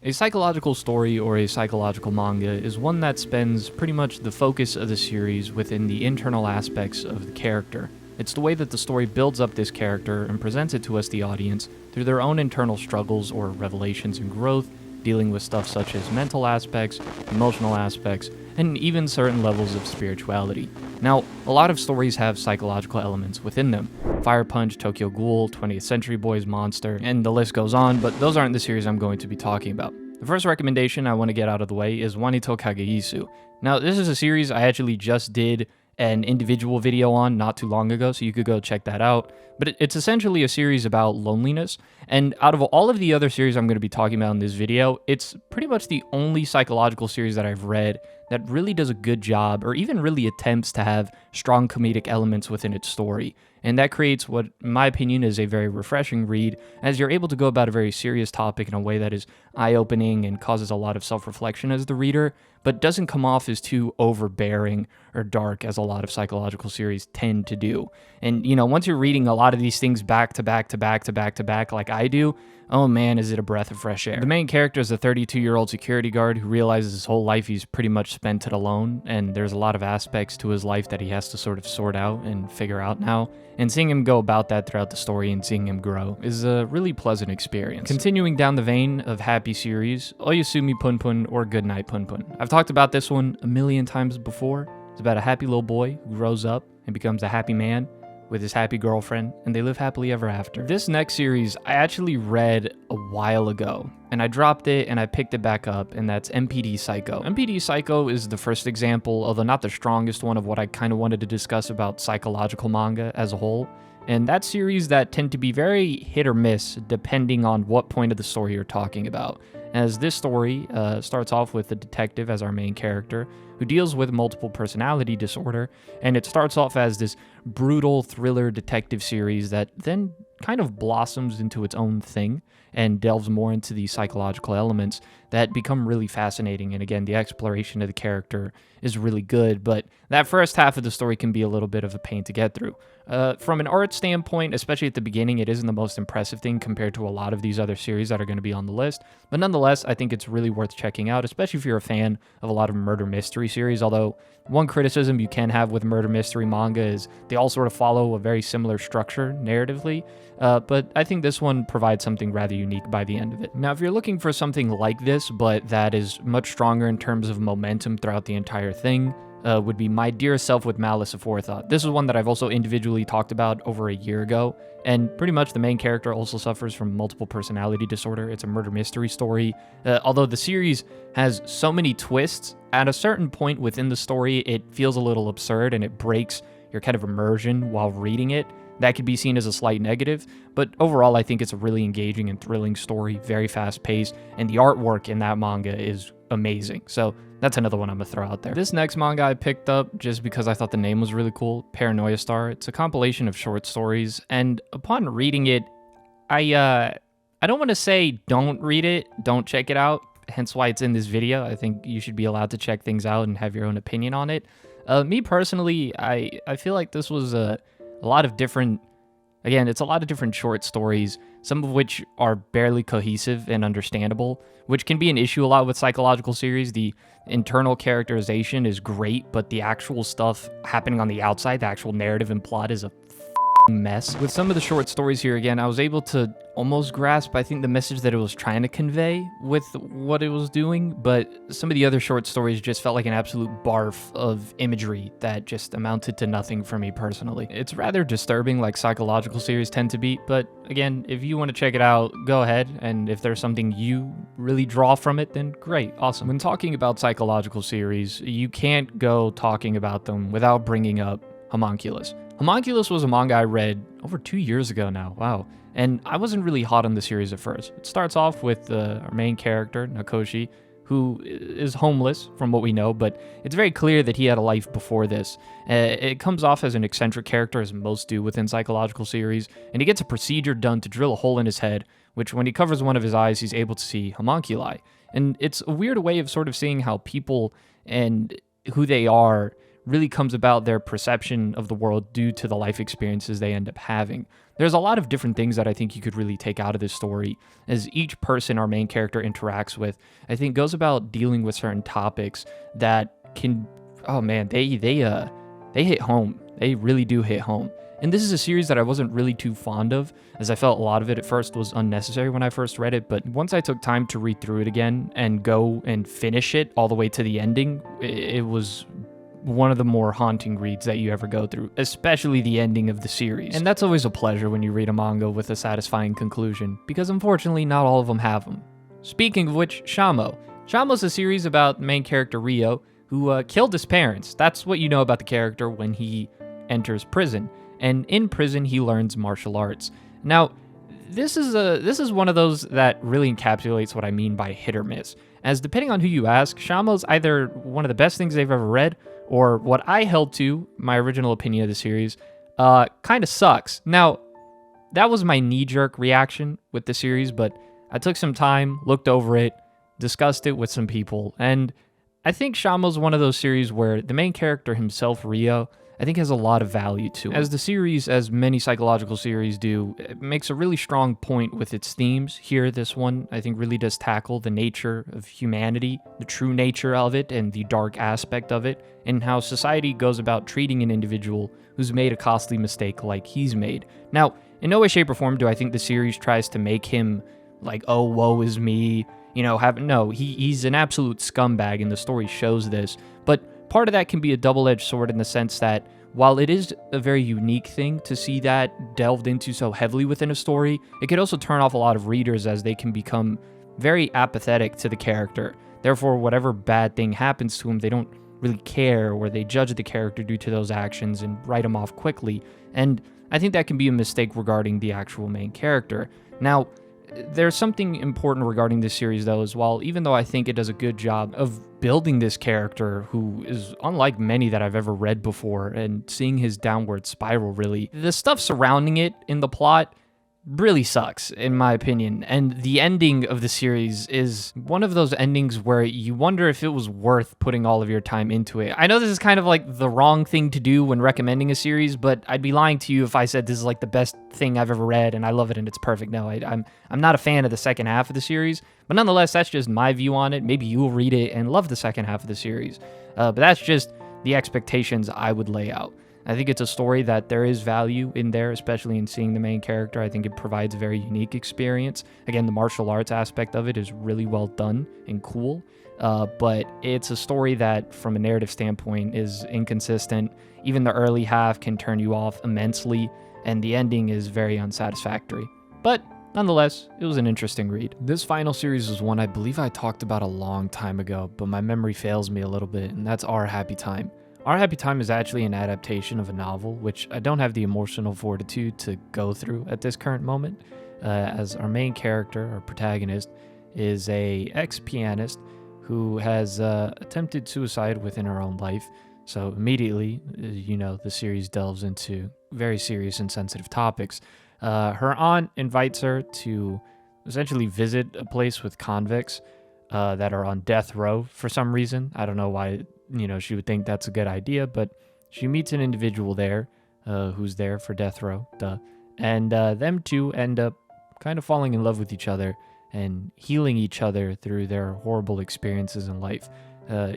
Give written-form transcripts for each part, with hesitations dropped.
A psychological story or a psychological manga is one that spends pretty much the focus of the series within the internal aspects of the character. It's the way that the story builds up this character and presents it to us, the audience, through their own internal struggles or revelations and growth, dealing with stuff such as mental aspects, emotional aspects, and even certain levels of spirituality. Now, a lot of stories have psychological elements within them. Fire Punch, Tokyo Ghoul, 20th Century Boys, Monster, and the list goes on, but those aren't the series I'm going to be talking about. The first recommendation I want to get out of the way is Juanito Kagaiisu. Now, this is a series I actually just did an individual video on not too long ago, so you could go check that out. But it's essentially a series about loneliness, and out of all of the other series I'm going to be talking about in this video, it's pretty much the only psychological series that I've read that really does a good job, or even really attempts to have strong comedic elements within its story. And that creates what, in my opinion, is a very refreshing read, as you're able to go about a very serious topic in a way that is eye-opening and causes a lot of self-reflection as the reader, but doesn't come off as too overbearing or dark as a lot of psychological series tend to do. And, you know, once you're reading a lot of these things back to back to back to back to back like I do, oh man, is it a breath of fresh air. The main character is a 32-year-old security guard who realizes his whole life he's pretty much spent it alone, and there's a lot of aspects to his life that he has to sort of sort out and figure out now. And seeing him go about that throughout the story and seeing him grow is a really pleasant experience. Continuing down the vein of happy series, Oyasumi Punpun or Goodnight Punpun. I've talked about this one a million times before. It's about a happy little boy who grows up and becomes a happy man with his happy girlfriend, and they live happily ever after. This next series I actually read a while ago, and I dropped it and I picked it back up, and that's MPD Psycho. MPD Psycho is the first example, although not the strongest one, of what I kind of wanted to discuss about psychological manga as a whole. And that series that tend to be very hit or miss depending on what point of the story you're talking about. As this story starts off with the detective as our main character, who deals with multiple personality disorder, and it starts off as this brutal thriller detective series that then kind of blossoms into its own thing and delves more into the psychological elements that become really fascinating. And again, the exploration of the character is really good, but that first half of the story can be a little bit of a pain to get through. From an art standpoint, especially at the beginning, it isn't the most impressive thing compared to a lot of these other series that are going to be on the list, but nonetheless, I think it's really worth checking out, especially if you're a fan of a lot of murder mystery series, although one criticism you can have with murder mystery manga is they all sort of follow a very similar structure narratively, but I think this one provides something rather unique by the end of it. Now, if you're looking for something like this, but that is much stronger in terms of momentum throughout the entire thing, would be My Dear Self with Malice Aforethought. This is one that I've also individually talked about over a year ago, and pretty much the main character also suffers from multiple personality disorder. It's a murder mystery story. Although the series has so many twists, at a certain point within the story, it feels a little absurd and it breaks your kind of immersion while reading it. That could be seen as a slight negative, but overall I think it's a really engaging and thrilling story, very fast-paced, and the artwork in that manga is amazing. So that's another one I'm gonna throw out there. This next manga I picked up just because I thought the name was really cool, Paranoia Star. It's a compilation of short stories, and upon reading it, I don't want to say don't read it, don't check it out, hence why it's in this video. I think you should be allowed to check things out and have your own opinion on it. Me personally, I feel like this was a lot of different, again, it's a lot of different short stories, some of which are barely cohesive and understandable, which can be an issue a lot with psychological series. The internal characterization is great, but the actual stuff happening on the outside, the actual narrative and plot, is a mess. With some of the short stories here, again, I was able to almost grasp, I think, the message that it was trying to convey with what it was doing, but some of the other short stories just felt like an absolute barf of imagery that just amounted to nothing for me personally. It's rather disturbing, like psychological series tend to be, but again, if you want to check it out, go ahead, and if there's something you really draw from it, then great, awesome. When talking about psychological series, you can't go talking about them without bringing up Homunculus. Homunculus was a manga I read over 2 years ago now, wow. And I wasn't really hot on the series at first. It starts off with our main character, Nakoshi, who is homeless from what we know, but it's very clear that he had a life before this. It comes off as an eccentric character, as most do within psychological series, and he gets a procedure done to drill a hole in his head, which when he covers one of his eyes, he's able to see homunculi. And it's a weird way of sort of seeing how people and who they are really comes about their perception of the world due to the life experiences they end up having. There's a lot of different things that I think you could really take out of this story, as each person our main character interacts with, I think, goes about dealing with certain topics that can, oh man, they hit home. They really do hit home. And this is a series that I wasn't really too fond of, as I felt a lot of it at first was unnecessary when I first read it, but once I took time to read through it again and go and finish it all the way to the ending, it was one of the more haunting reads that you ever go through, especially the ending of the series. And that's always a pleasure when you read a manga with a satisfying conclusion, because unfortunately not all of them have them. Speaking of which, Shamo. Shamo's a series about main character Rio, who killed his parents. That's what you know about the character when he enters prison. And in prison, he learns martial arts. Now, this is one of those that really encapsulates what I mean by hit or miss, as depending on who you ask, Shamo's either one of the best things they've ever read, or what I held to, my original opinion of the series, kind of sucks. Now, that was my knee-jerk reaction with the series, but I took some time, looked over it, discussed it with some people, and I think Shamo's one of those series where the main character himself, Rio, I think has a lot of value to it. As the series, as many psychological series do, it makes a really strong point with its themes. Here, this one, I think, really does tackle the nature of humanity, the true nature of it, and the dark aspect of it, and how society goes about treating an individual who's made a costly mistake like he's made. Now, in no way, shape, or form do I think the series tries to make him like, oh, woe is me, he's an absolute scumbag, and the story shows this, but part of that can be a double-edged sword in the sense that while it is a very unique thing to see that delved into so heavily within a story, it could also turn off a lot of readers as they can become very apathetic to the character. Therefore, whatever bad thing happens to him, they don't really care, or they judge the character due to those actions and write him off quickly. And I think that can be a mistake regarding the actual main character. Now, there's something important regarding this series, though, as well. Even though I think it does a good job of building this character, who is unlike many that I've ever read before, and seeing his downward spiral, really, the stuff surrounding it in the plot really sucks, in my opinion. And the ending of the series is one of those endings where you wonder if it was worth putting all of your time into it. I know this is kind of like the wrong thing to do when recommending a series, but I'd be lying to you if I said this is like the best thing I've ever read and I love it and it's perfect. No, I'm not a fan of the second half of the series, but nonetheless, that's just my view on it. Maybe you'll read it and love the second half of the series, but that's just the expectations I would lay out. I think it's a story that there is value in there, especially in seeing the main character. I think it provides a very unique experience. Again, the martial arts aspect of it is really well done and cool, but it's a story that, from a narrative standpoint, is inconsistent. Even the early half can turn you off immensely, and the ending is very unsatisfactory. But nonetheless, it was an interesting read. This final series is one I believe I talked about a long time ago, but my memory fails me a little bit, and that's Our Happy Time. Our Happy Time is actually an adaptation of a novel, which I don't have the emotional fortitude to go through at this current moment, as our main character, our protagonist, is a ex-pianist who has attempted suicide within her own life. So immediately, the series delves into very serious and sensitive topics. Her aunt invites her to essentially visit a place with convicts that are on death row for some reason. I don't know why she would think that's a good idea, but she meets an individual there who's there for death row, and them two end up kind of falling in love with each other and healing each other through their horrible experiences in life.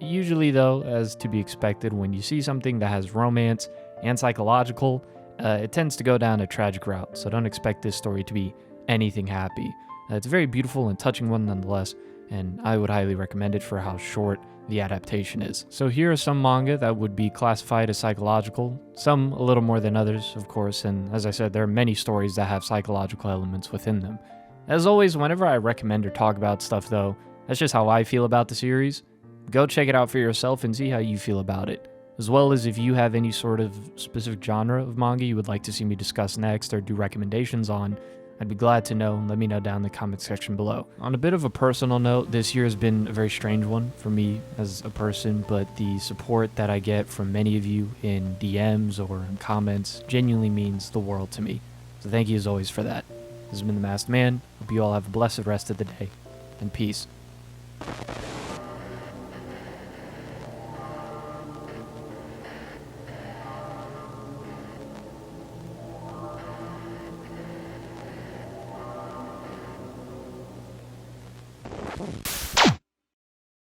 Usually, though, as to be expected, when you see something that has romance and psychological, it tends to go down a tragic route, so don't expect this story to be anything happy. It's a very beautiful and touching one nonetheless, and I would highly recommend it for how short the adaptation is. So here are some manga that would be classified as psychological, some a little more than others, of course, and as I said, there are many stories that have psychological elements within them. As always, whenever I recommend or talk about stuff, though, that's just how I feel about the series. Go check it out for yourself and see how you feel about it, as well as if you have any sort of specific genre of manga you would like to see me discuss next or do recommendations on. I'd be glad to know, and let me know down in the comment section below. On a bit of a personal note, this year has been a very strange one for me as a person, but the support that I get from many of you in DMs or in comments genuinely means the world to me. So thank you as always for that. This has been The Masked Man. Hope you all have a blessed rest of the day, and peace.